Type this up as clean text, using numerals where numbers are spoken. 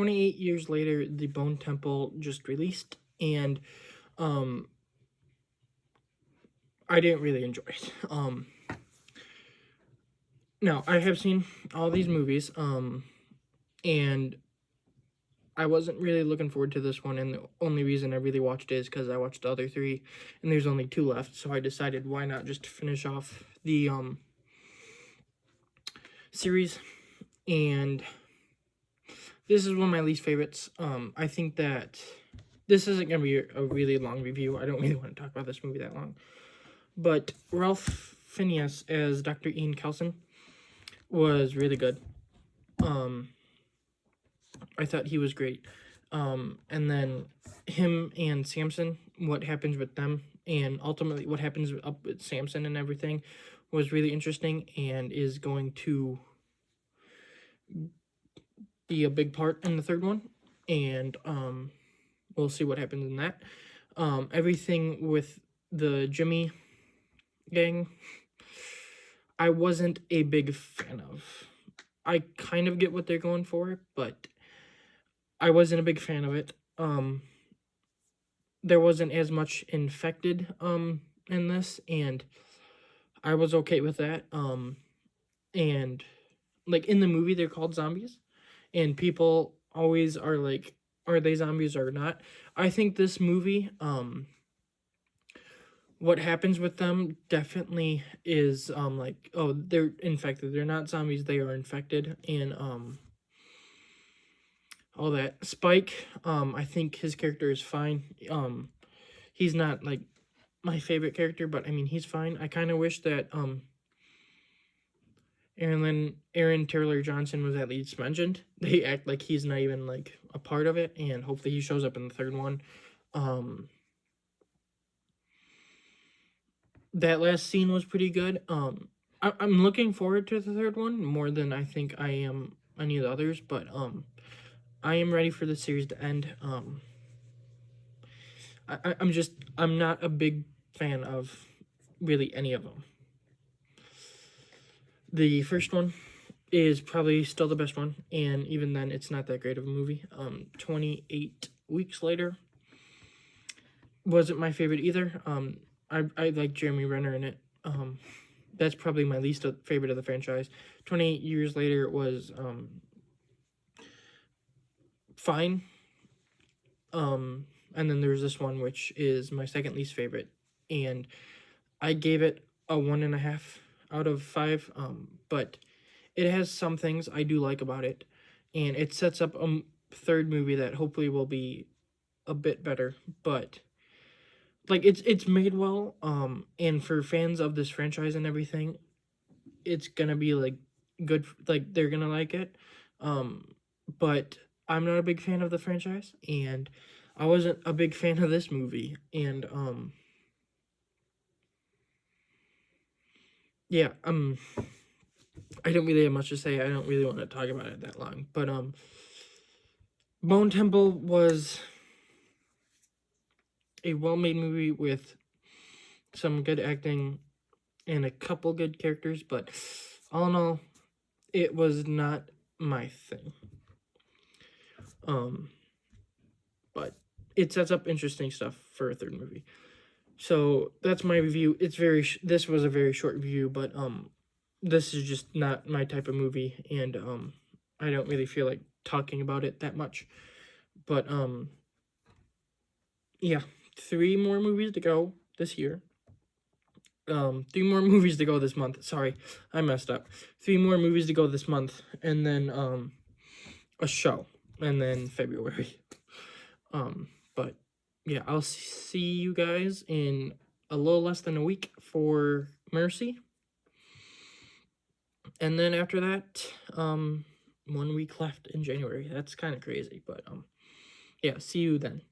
28 years later, the Bone Temple just released, and um, I didn't really enjoy it. Now I have seen all these movies, and I wasn't really looking forward to this one, and the only reason I really watched it is because I watched the other three, and there's only two left, so I decided why not just finish off the series. And this is one of my least favorites. I think that this isn't gonna be a really long review. I don't really want to talk about this movie that long, but Ralph Fiennes as Dr. Ian Kelson was really good. I thought he was great. And then him and Samson, what happens with them, and ultimately what happens up with Samson and everything, was really interesting and is going to be a big part in the third one. And we'll see what happens in that. Everything with the Jimmy gang, I wasn't a big fan of. I kind of get what they're going for, but I wasn't a big fan of it. There wasn't as much infected in this, and I was okay with that. And like in the movie, they're called zombies, and people always are like, are they zombies or not? I think this movie, what happens with them definitely is like, oh, they're infected. They're not zombies. They are infected, and all that. Spike, I think his character is fine. He's not like my favorite character, but I mean he's fine. I kind of wish that Aaron Taylor Johnson was at least mentioned. They act like he's not even like a part of it, and hopefully he shows up in the third one. That last scene was pretty good. I'm looking forward to the third one more than I think I am any of the others, but I am ready for the series to end. I'm not a big fan of really any of them. The first one is probably still the best one, and even then, it's not that great of a movie. 28 Weeks Later wasn't my favorite either. I like Jeremy Renner in it. That's probably my least favorite of the franchise. 28 Years Later was fine. And then there's this one, which is my second least favorite, and I gave it a 1.5 out of 5. But it has some things I do like about it, and it sets up a third movie that hopefully will be a bit better. But like it's made well, and for fans of this franchise and everything, it's gonna be like good. Like they're gonna like it. But I'm not a big fan of the franchise, and I wasn't a big fan of this movie, and yeah, I don't really have much to say. I don't really want to talk about it that long, but Bone Temple was a well-made movie with some good acting and a couple good characters, but all in all, it was not my thing. But it sets up interesting stuff for a third movie. So that's my review. It's this was a very short review, but this is just not my type of movie, and I don't really feel like talking about it that much. But yeah, 3 more movies to go this year. 3 more movies to go this month. Sorry, I messed up. 3 more movies to go this month, and then a show, and then February. But yeah, I'll see you guys in a little less than a week for Mercy. And then after that, 1 week left in January. That's kind of crazy, but yeah, see you then.